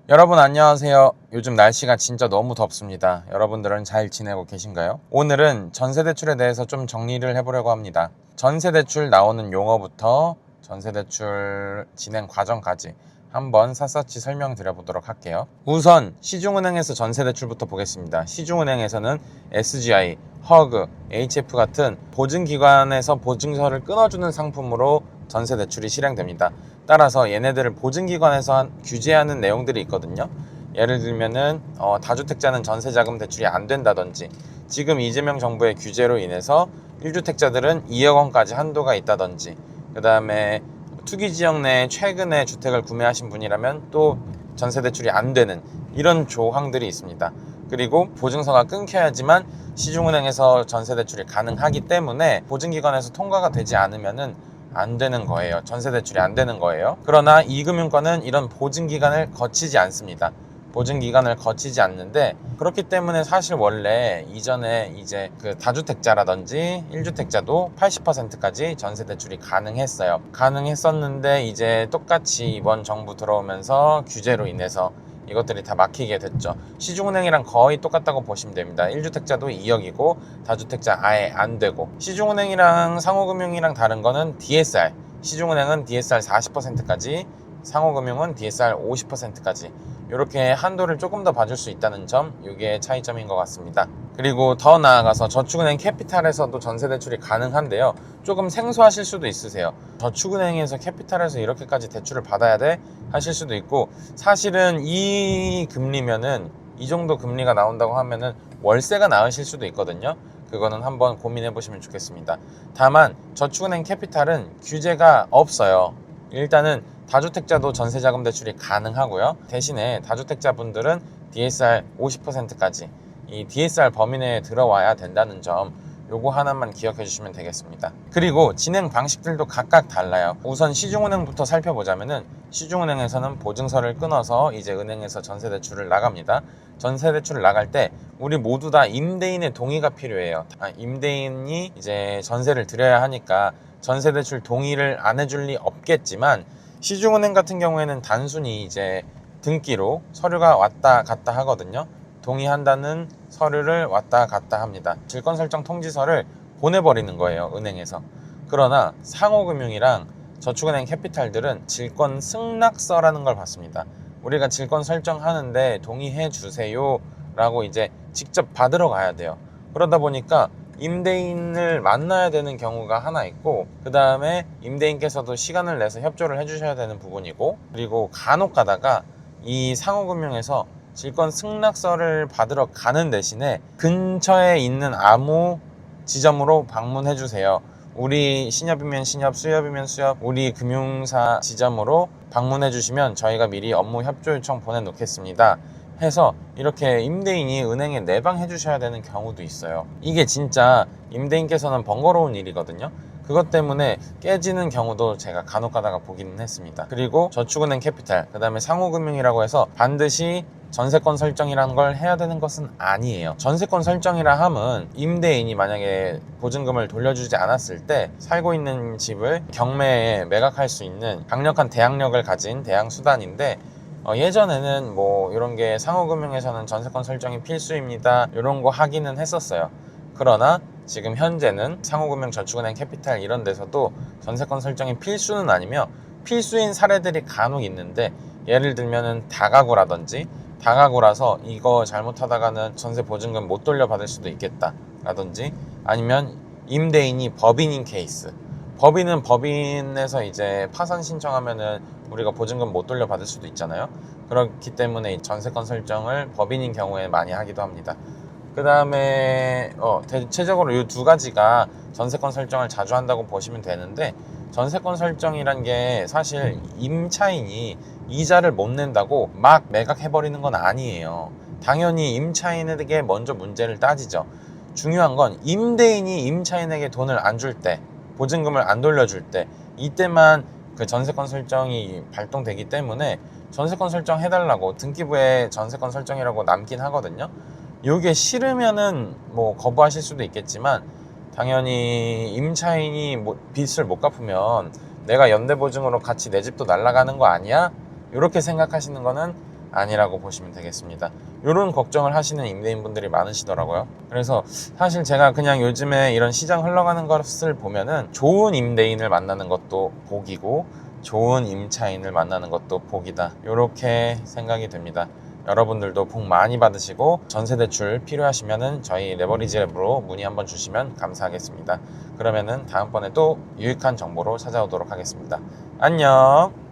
여러분 안녕하세요. 요즘 날씨가 진짜 너무 덥습니다. 여러분들은 잘 지내고 계신가요? 오늘은 전세대출에 대해서 좀 정리를 해보려고 합니다. 전세대출 나오는 용어부터 전세대출 진행 과정까지 한번 샅샅이 설명드려 보도록 할게요. 우선 시중은행에서 전세대출부터 보겠습니다. 시중은행에서는 SGI, 허그, HF 같은 보증기관에서 보증서를 끊어주는 상품으로 전세대출이 실행됩니다. 따라서 얘네들을 보증기관에서 규제하는 내용들이 있거든요. 예를 들면은 다주택자는 전세자금 대출이 안 된다든지, 지금 이재명 정부의 규제로 인해서 1주택자들은 2억 원까지 한도가 있다든지, 그 다음에 투기지역 내에 최근에 주택을 구매하신 분이라면 또 전세대출이 안 되는 이런 조항들이 있습니다. 그리고 보증서가 끊겨야지만 시중은행에서 전세대출이 가능하기 때문에 보증기관에서 통과가 되지 않으면은 안 되는 거예요. 전세대출이 안 되는 거예요. 그러나 이금융권은 이런 보증기간을 거치지 않습니다. 보증기간을 거치지 않는데, 그렇기 때문에 사실 원래 이전에 이제 그 다주택자라든지 1주택자도 80%까지 전세대출이 가능했어요. 가능했었는데 이제 똑같이 이번 정부 들어오면서 규제로 인해서 이것들이 다 막히게 됐죠. 시중은행이랑 거의 똑같다고 보시면 됩니다. 1주택자도 2억이고 다주택자 아예 안 되고, 시중은행이랑 상호금융이랑 다른 거는 DSR, 시중은행은 DSR 40%까지, 상호금융은 DSR 50%까지 이렇게 한도를 조금 더 봐줄 수 있다는 점, 이게 차이점인 것 같습니다. 그리고 더 나아가서 저축은행 캐피탈에서도 전세대출이 가능한데요, 조금 생소하실 수도 있으세요. 저축은행에서 캐피탈에서 이렇게까지 대출을 받아야 돼? 하실 수도 있고, 사실은 이 금리면은, 이 정도 금리가 나온다고 하면은 월세가 나으실 수도 있거든요. 그거는 한번 고민해 보시면 좋겠습니다. 다만 저축은행 캐피탈은 규제가 없어요. 일단은 다주택자도 전세자금 대출이 가능하고요. 대신에 다주택자분들은 DSR 50%까지 이 DSR 범위 내에 들어와야 된다는 점, 요거 하나만 기억해 주시면 되겠습니다. 그리고 진행 방식들도 각각 달라요. 우선 시중은행부터 살펴보자면은, 시중은행에서는 보증서를 끊어서 이제 은행에서 전세대출을 나갑니다. 전세대출을 나갈 때 우리 모두 다 임대인의 동의가 필요해요. 임대인이 이제 전세를 드려야 하니까 전세대출 동의를 안 해줄 리 없겠지만, 시중은행 같은 경우에는 단순히 이제 등기로 서류가 왔다 갔다 하거든요. 동의한다는 서류를 왔다 갔다 합니다. 질권 설정 통지서를 보내버리는 거예요, 은행에서. 그러나 상호금융이랑 저축은행 캐피탈들은 질권 승낙서라는 걸 받습니다. 우리가 질권 설정하는데 동의해 주세요 라고 이제 직접 받으러 가야 돼요. 그러다 보니까 임대인을 만나야 되는 경우가 하나 있고, 그 다음에 임대인께서도 시간을 내서 협조를 해주셔야 되는 부분이고, 그리고 간혹 가다가 이 상호금융에서 질권 승낙서를 받으러 가는 대신에 근처에 있는 아무 지점으로 방문해 주세요. 우리 신협이면 신협, 수협이면 수협, 우리 금융사 지점으로 방문해 주시면 저희가 미리 업무 협조 요청 보내놓겠습니다 해서 이렇게 임대인이 은행에 내방해 주셔야 되는 경우도 있어요. 이게 진짜 임대인께서는 번거로운 일이거든요. 그것 때문에 깨지는 경우도 제가 간혹 가다가 보기는 했습니다. 그리고 저축은행 캐피탈, 그 다음에 상호금융이라고 해서 반드시 전세권 설정이라는 걸 해야 되는 것은 아니에요. 전세권 설정이라 함은 임대인이 만약에 보증금을 돌려주지 않았을 때 살고 있는 집을 경매에 매각할 수 있는 강력한 대항력을 가진 대항수단인데, 예전에는 뭐 이런 게 상호금융에서는 전세권 설정이 필수입니다 이런 거 하기는 했었어요. 그러나 지금 현재는 상호금융, 저축은행, 캐피탈 이런 데서도 전세권 설정이 필수는 아니며 필수인 사례들이 간혹 있는데, 예를 들면은 다가구라든지, 다가구라서 이거 잘못하다가는 전세 보증금 못 돌려받을 수도 있겠다 라든지, 아니면 임대인이 법인인 케이스, 법인은 법인에서 이제 파산 신청하면은 우리가 보증금 못 돌려받을 수도 있잖아요. 그렇기 때문에 전세권 설정을 법인인 경우에 많이 하기도 합니다. 그 다음에 대체적으로 이 두 가지가 전세권 설정을 자주 한다고 보시면 되는데, 전세권 설정이란 게 사실 임차인이 이자를 못 낸다고 막 매각해버리는 건 아니에요. 당연히 임차인에게 먼저 문제를 따지죠. 중요한 건 임대인이 임차인에게 돈을 안 줄 때, 보증금을 안 돌려줄 때, 이때만 그 전세권 설정이 발동되기 때문에 전세권 설정 해달라고 등기부에 전세권 설정이라고 남긴 하거든요. 이게 싫으면은 뭐 거부하실 수도 있겠지만, 당연히 임차인이 빚을 못 갚으면 내가 연대보증으로 같이 내 집도 날아가는 거 아니야? 이렇게 생각하시는 거는 아니라고 보시면 되겠습니다. 이런 걱정을 하시는 임대인분들이 많으시더라고요. 그래서 사실 제가 그냥 요즘에 이런 시장 흘러가는 것을 보면은 좋은 임대인을 만나는 것도 복이고 좋은 임차인을 만나는 것도 복이다, 이렇게 생각이 됩니다. 여러분들도 복 많이 받으시고 전세대출 필요하시면은 저희 레버리지 랩으로 문의 한번 주시면 감사하겠습니다. 그러면은 다음번에 또 유익한 정보로 찾아오도록 하겠습니다. 안녕.